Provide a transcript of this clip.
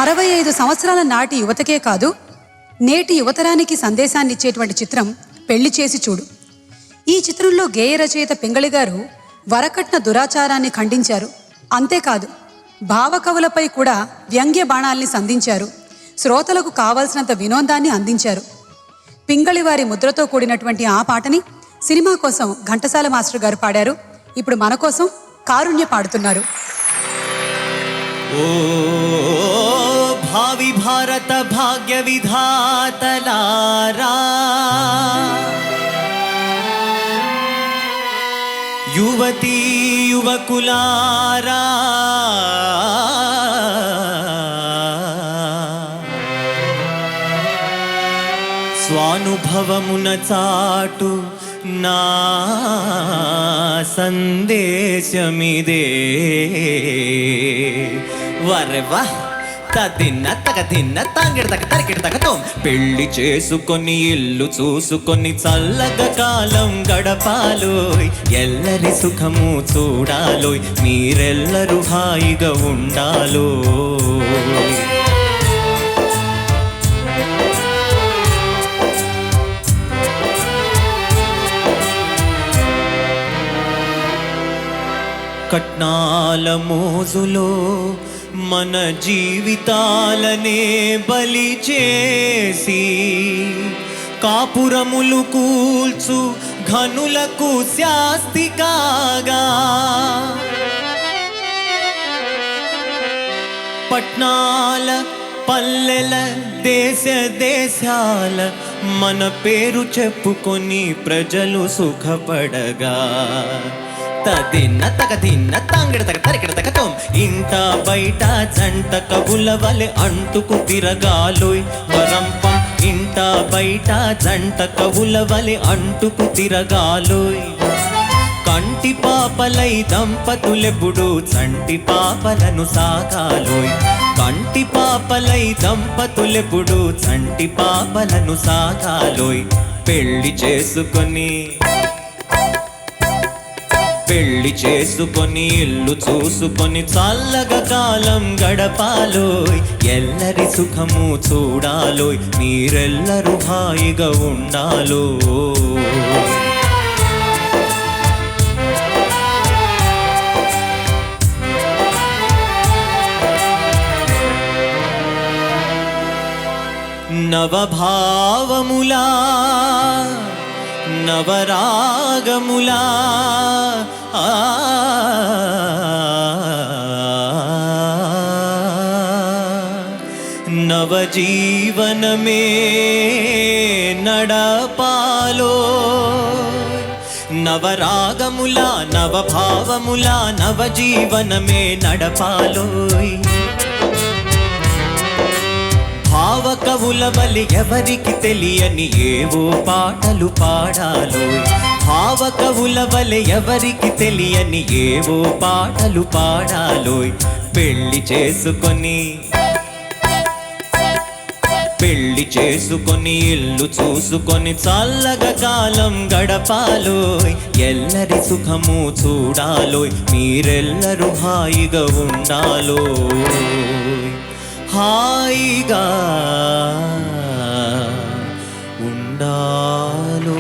65 సంవత్సరాల నాటి యువతకే కాదు, నేటి యువతరానికి సందేశాన్ని ఇచ్చేటువంటి చిత్రం పెళ్లి చేసి చూడు. ఈ చిత్రంలో గేయ రచయిత పింగళి గారు వరకట్న దురాచారాన్ని ఖండించారు. అంతేకాదు, భావకవులపై కూడా వ్యంగ్య బాణాల్ని సంధించారు. శ్రోతలకు కావాల్సినంత వినోదాన్ని అందించారు. పింగళి వారి ముద్రతో కూడినటువంటి ఆ పాటని సినిమా కోసం ఘంటసాల మాస్టర్ గారు పాడారు. ఇప్పుడు మన కోసం కారుణ్య పాడుతున్నారు. ఓ భావి భారత భాగ్య విధాతలారా, యువతీ యువకులారా, స్వానుభవమున చాటు నా సందేశమిదే. వరవా తదిన్న తగదిన్న తాంగిడతగ తరికిడతగతో పెళ్లి చేసుకొని ఇల్లు చూసుకొని చల్లగా కాలం గడపాలోయ్. ఎల్లరి సుఖము చూడాలోయ్, మీరెల్లరూ హాయిగా ఉండాలోయ్. కట్నాల మోజులో మన జీవితాలనే బలి చేసి, కాపురములు కూల్చు ఘనులకు శాస్తి కాగా, పట్నాల పల్లెల దేశ దేశాల మన పేరు చెప్పుకొని ప్రజలు సుఖపడగా, తదిన్న తగదిన్న తాంగిడతగ తరికిడతగతో ఇంట బయట జంట కబుల వలె అంటుకు తిరగాలోయ్. వరంపం ఇంట బయట జంట కబుల వలె అంటుకు తిరగాలోయ్. కంటి పాపలై దంపతులెప్పుడు చంటి పాపలను సాగాలోయ్. కంటి పాపలై దంపతులెప్పుడు చంటి పాపలను సాగాలోయ్. పెళ్లి చేసుకొని ఇల్లు చూసుకొని చల్లగా కాలం గడపాలోయ్. ఎల్లరి సుఖము చూడాలోయ్, మీరెల్లరూ హాయిగా ఉండాలోయ్. నవభావములా నవరాగములా నవజీవనమే నడపాలో. నవరాగములా నవభావములా నవజీవనమే నడపాలోయ్. భావకవుల వలి ఎవరికి తెలియని ఏవో పాటలు పాడాలోయ్. భావకవుల వలె ఎవరికి తెలియని ఏవో పాటలు పాడాలోయ్. పెళ్లి చేసుకొని ఇల్లు చూసుకొని చల్లగా కాలం గడపాలోయ్. ఎల్లరి సుఖము చూడాలోయ్, మీరెల్లరూ హాయిగా ఉండాలోయ్. హాయిగా ఉండాలోయ్.